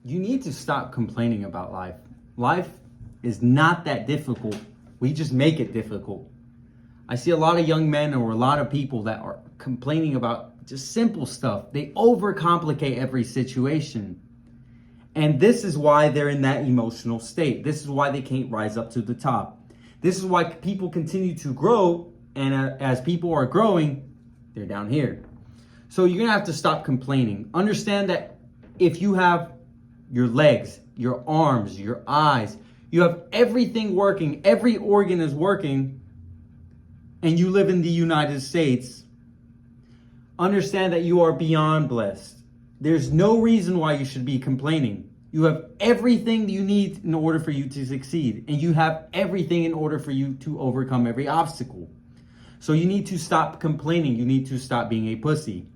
You need to stop complaining about life. Life is not that difficult. We just make it difficult. I see a lot of young men or a lot of people that are complaining about just simple stuff. They overcomplicate every situation. And this is why they're in that emotional state. This is why they can't rise up to the top. This is why people continue to grow. And as people are growing, they're down here. So you're going to have to stop complaining. Understand that if you have your legs, your arms, your eyes, you have everything working, every organ is working, and you live in the United States, understand that you are beyond blessed. There's no reason why you should be complaining. You have everything you need in order for you to succeed, and you have everything in order for you to overcome every obstacle. So you need to stop complaining. You need to stop being a pussy.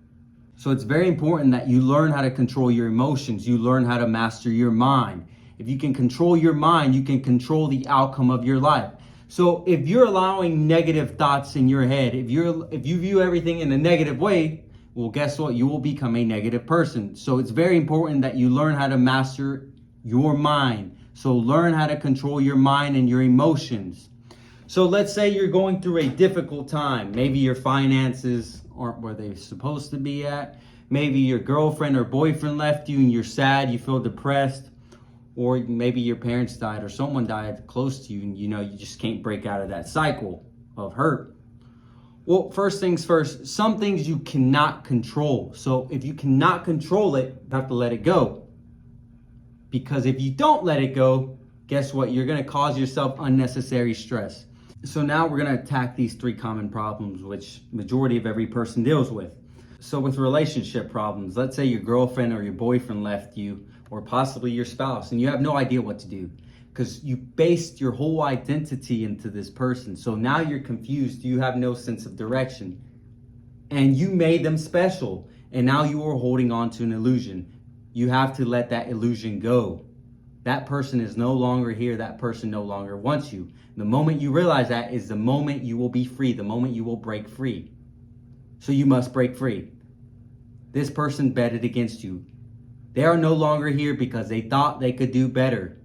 So it's very important that you learn how to control your emotions. You learn how to master your mind. If you can control your mind, you can control the outcome of your life. So if you're allowing negative thoughts in your head, if you view everything in a negative way, well, guess what? You will become a negative person. So it's very important that you learn how to master your mind. So learn how to control your mind and your emotions. So let's say you're going through a difficult time. Maybe your finances aren't where they're supposed to be at. Maybe your girlfriend or boyfriend left you and you're sad, you feel depressed. Or maybe your parents died or someone died close to you and you just can't break out of that cycle of hurt. Well, first things first, some things you cannot control. So if you cannot control it, you have to let it go. Because if you don't let it go, guess what? You're going to cause yourself unnecessary stress. So now we're going to attack these 3 common problems, which majority of every person deals with. So with relationship problems, let's say your girlfriend or your boyfriend left you, or possibly your spouse, and you have no idea what to do because you based your whole identity into this person. So now you're confused. You have no sense of direction. And you made them special. And now you are holding on to an illusion. You have to let that illusion go. That person is no longer here. That person no longer wants you. The moment you realize that is the moment you will be free, the moment you will break free. So you must break free. This person betted against you. They are no longer here because they thought they could do better.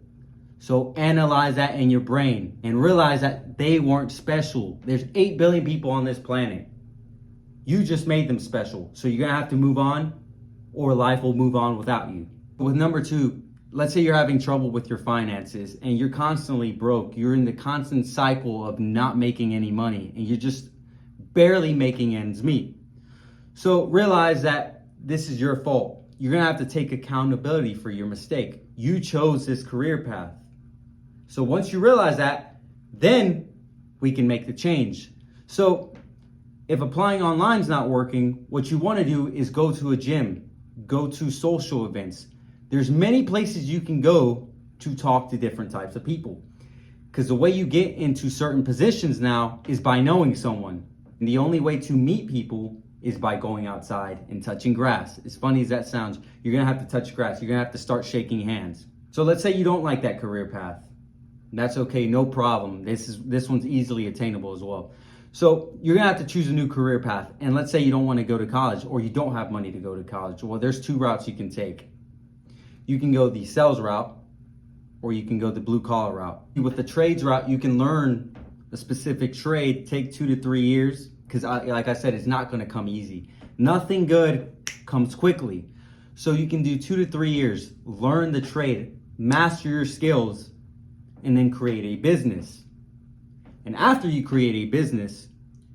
So analyze that in your brain and realize that they weren't special. There's 8 billion people on this planet. You just made them special. So you're going to have to move on or life will move on without you. With number 2, let's say you're having trouble with your finances and you're constantly broke. You're in the constant cycle of not making any money and you're just barely making ends meet. So realize that this is your fault. You're going to have to take accountability for your mistake. You chose this career path. So once you realize that, then we can make the change. So if applying online is not working, what you want to do is go to a gym, go to social events. There's many places you can go to talk to different types of people. Because the way you get into certain positions now is by knowing someone. And the only way to meet people is by going outside and touching grass. As funny as that sounds, you're gonna have to touch grass. You're gonna have to start shaking hands. So let's say you don't like that career path. That's okay, no problem. This one's easily attainable as well. So you're gonna have to choose a new career path. And let's say you don't wanna go to college or you don't have money to go to college. Well, there's 2 routes you can take. You can go the sales route or you can go the blue collar route. With the trades route, you can learn a specific trade, take 2 to 3 years. Because like I said, it's not going to come easy. Nothing good comes quickly. So you can do 2 to 3 years, learn the trade, master your skills, and then create a business. And after you create a business,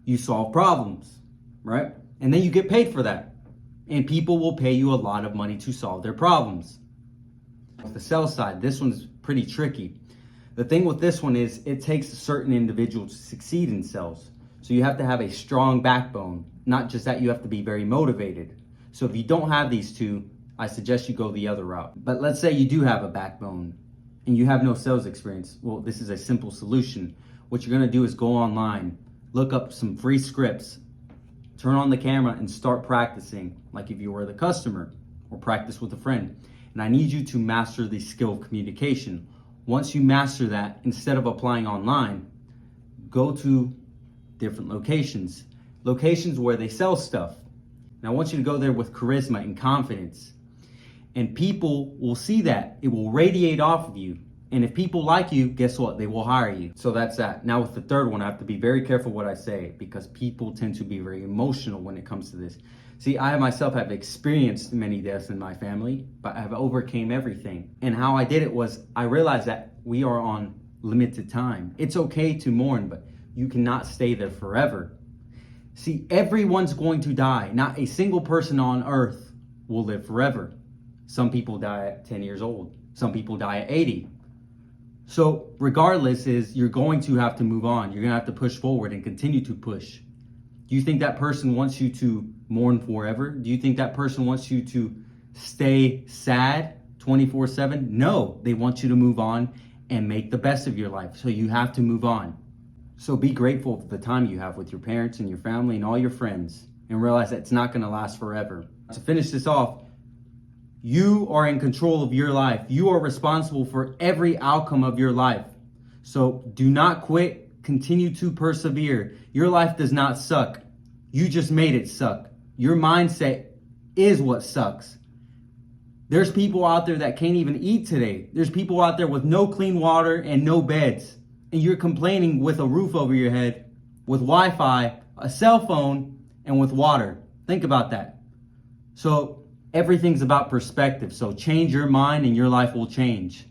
you solve problems, right? And then you get paid for that. And people will pay you a lot of money to solve their problems. With the sales side, this one's pretty tricky. The thing with this one is it takes a certain individual to succeed in sales. So you have to have a strong backbone. Not just that, you have to be very motivated. So if you don't have these 2, I suggest you go the other route. But let's say you do have a backbone and you have no sales experience. Well, this is a simple solution. What you're gonna do is go online, look up some free scripts, turn on the camera and start practicing like if you were the customer, or practice with a friend. And I need you to master the skill of communication. Once you master that, instead of applying online, go to different locations where they sell stuff. And I want you to go there with charisma and confidence. And people will see that. It will radiate off of you. And if people like you, guess what? They will hire you. So that's that. Now with the third one, I have to be very careful what I say because people tend to be very emotional when it comes to this. See, I myself have experienced many deaths in my family, but I've overcame everything. And how I did it was I realized that we are on limited time. It's okay to mourn, but you cannot stay there forever. See, everyone's going to die. Not a single person on earth will live forever. Some people die at 10 years old. Some people die at 80. So regardless you're going to have to move on. You're going to have to push forward and continue to push. Do you think that person wants you to mourn forever? Do you think that person wants you to stay sad 24/7? No, they want you to move on and make the best of your life. So you have to move on. So be grateful for the time you have with your parents and your family and all your friends and realize that it's not going to last forever. To finish this off, you are in control of your life. You are responsible for every outcome of your life. So do not quit. Continue to persevere. Your life does not suck. You just made it suck. Your mindset is what sucks. There's people out there that can't even eat today. There's people out there with no clean water and no beds. And you're complaining with a roof over your head, with Wi-Fi, a cell phone, and with water. Think about that. So everything's about perspective. So change your mind and your life will change.